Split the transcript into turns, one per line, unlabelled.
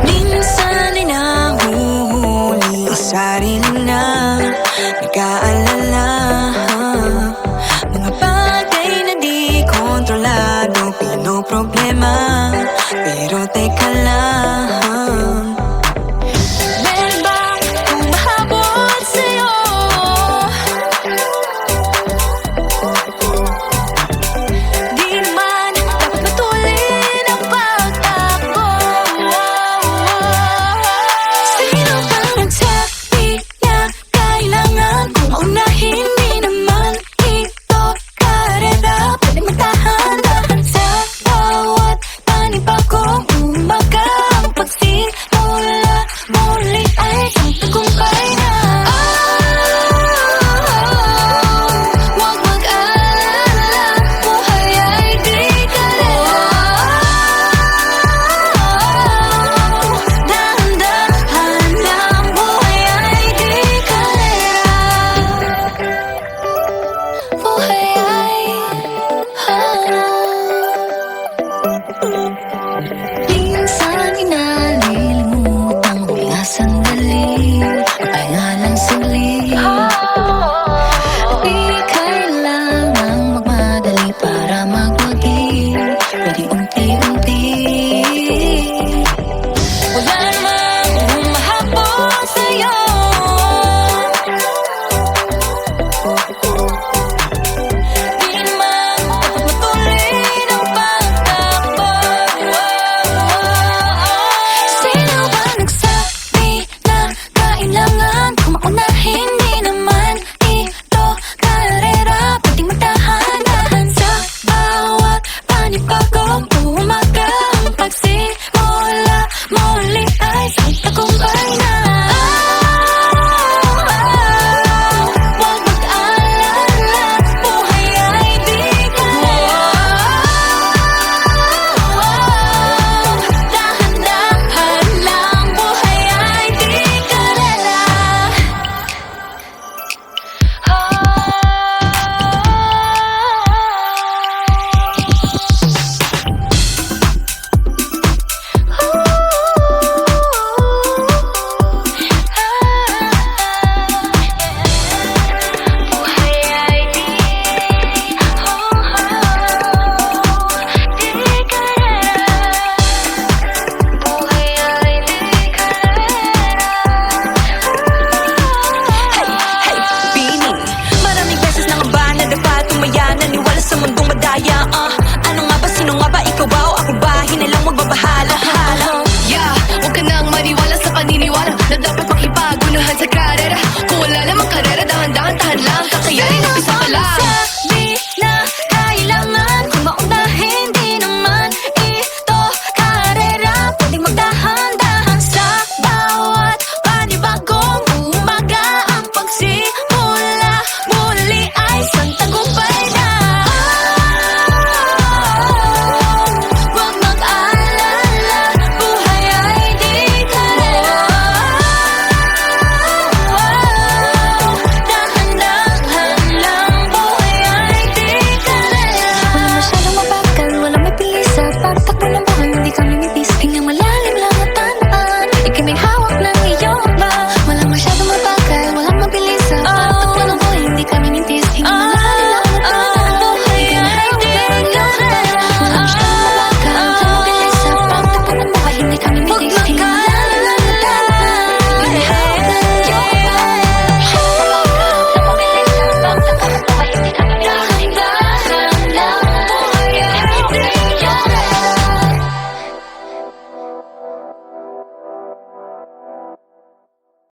Minsan ay nahuhuli ang sarili na nag-aalala. Mga bagay na di kontrolado, pinoproblema. Pero teka lang, meron bang humahabol sa'yo? Di naman dapat matulin ang pagtakbo. Sino bang nagsabi na kailangan kong maunahin? Di naman ito karera, pwede magtahan-tahan sa bawat panibagong umaga. Ang pagsimula muli ay isang tagumpay na. Huwag mag-alala, buhay ay di kalera. Dahan-dahan lang, buhay ay di kalera. Buhay ay minsan inalilimutang huminga sandali, pahinga lang saglit. Di kailangang magmadali para magwagi, pwede unti-unti. Wala namang humahabol sa'yo. Di naman dapat matulin ang pagtakbo. Sino ba nagsabi na kailangan kong maunahin? Di naman ito karera, pwedeng magtahan-tahan sa bawat panibagong umaga. Ang pagsimula muli ay isang tagumpay na. Huwag mag-alala, buhay ay di kalera. Dahan-dahan lang, buhay ay di kalera. Buhay ay di kalera. Buhay ay di kalera. Hey, Bini, maraming beses nang ba nadapa, tumaya, naniwala sa mundong madaya. Ano nga ba, sino nga ba, ikaw ba o ako ba? Hinalang magbabahala.
Yeah, huwag ka nang maniwala sa paniniwala na dapat makipagunahan sa karera.